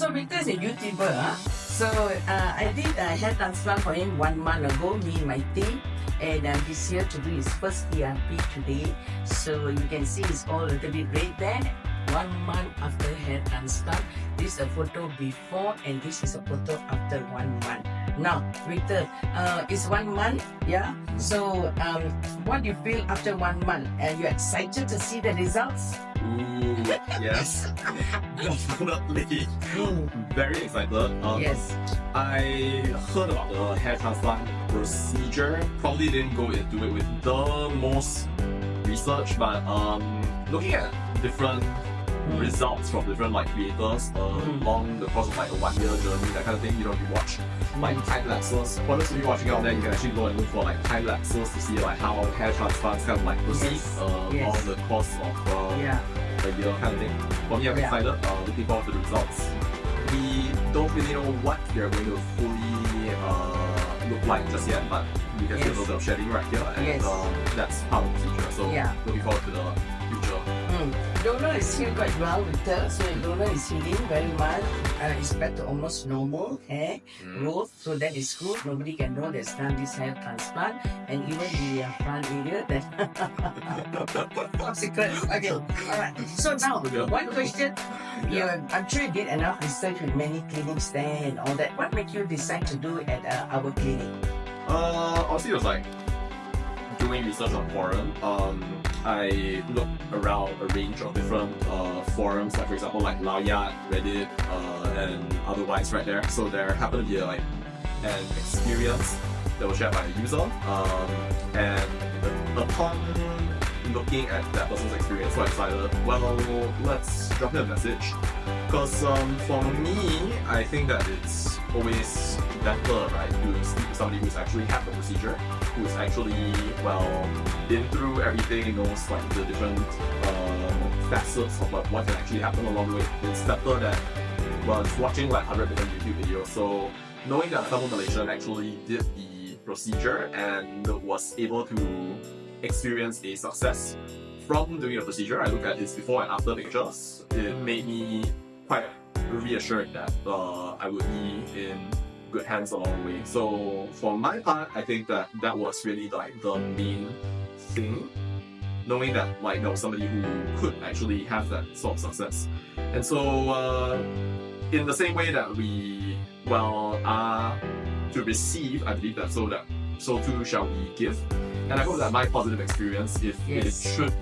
So Victor is a YouTuber, huh? So I did a hair transplant for him 1 month ago, me and my team. And he's here to do his first ERP today. So you can see it's all a little bit red there. 1 month after hair transplant. This is a photo before and this is a photo after 1 month. Now, Victor, it's 1 month, yeah? So what do you feel after 1 month? Are you excited to see the results? Ooh, yes, definitely. Very excited. Yes. I heard about the hair transplant procedure. Probably didn't go into it with the most research, but looking at different results from different creators along the course of a 1 year journey, that kind of thing. You know, you watch time lapses. For those of you watching out there, you can actually go and look for time lapses to see how hair transplants kind of proceed along the course of a year kind of thing. For me, I'm excited. Looking forward to the results. We don't really know what they're going to fully look like just yet, but we can see a little bit of shedding right here, and that's part of the procedure. So looking forward to the future. Donor is healed quite well, Victor. So donor is healing very much. It's back to almost normal hair growth. So that is good. Nobody can know there's done this hair transplant. And even the front area, that top secret. Okay, alright. So now, one question. I'm sure you did enough research with many clinics there and all that. What made you decide to do at our clinic? Honestly, it was doing research on forum. I looked around a range of different forums, for example, Lawyat, Reddit, and otherwise right there. So there happened to be an experience that was shared by a user, and upon looking at that person's experience, so I decided, well, let's drop in a message. Because for me, I think that it's always better, right, to speak to somebody who's actually had the procedure, who's actually, been through everything, knows the different facets of what can actually happen along the way. It's better that, it's watching 100 different YouTube videos. So knowing that a fellow Malaysian actually did the procedure and was able to experience a success from doing the procedure, I look at his before and after pictures. It made me quite reassured that I would be in good hands along the way. So for my part, I think that was really the main thing, knowing that there was somebody who could actually have that sort of success. And so in the same way that we are to receive, I believe that so too shall we give. And I hope that my positive experience, if it should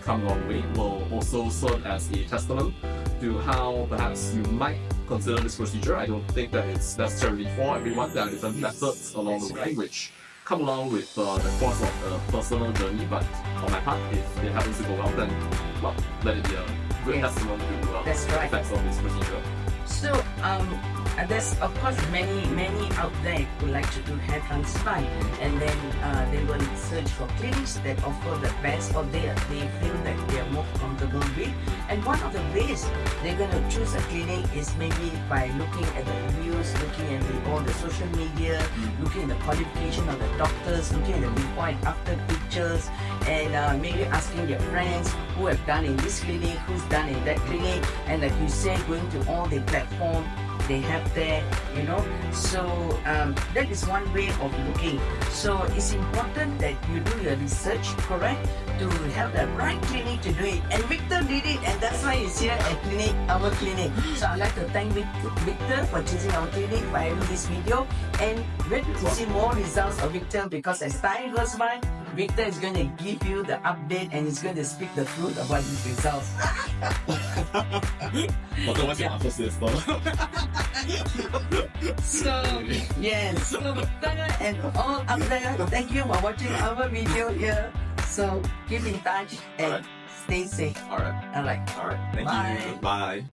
come a long way, will also serve as a testament to how perhaps you might consider this procedure. I don't think that it's necessarily for everyone. There are different methods along the way which come along with the course of a personal journey, but on my part, if it happens to go well, then let it be a good testament to the effects of this procedure. So there's of course many out there who like to do hair transplant, and then they will search for clinics that offer the best, or they feel that they are more comfortable with. And one of the ways they're going to choose a clinic is maybe by looking at the reviews, looking at all the social media, looking at the qualification of the doctors, looking at the before and after pictures, and maybe asking their friends who have done in this clinic, who's done in that clinic, and like you say, going to all the platforms they have there, so that is one way of looking. So it's important that you do your research, correct, to have the right clinic to do it. And Victor did it, and that's why he's here at our clinic. So I'd like to thank Victor for choosing our clinic, for having this video, and wait to see more results of Victor, because as time goes by, Victor is going to give you the update and he's going to speak the truth about his results. So, yes, so Victor and all up there, thank you for watching our video here. So keep in touch and stay safe. Alright. Alright. Thank you. Bye.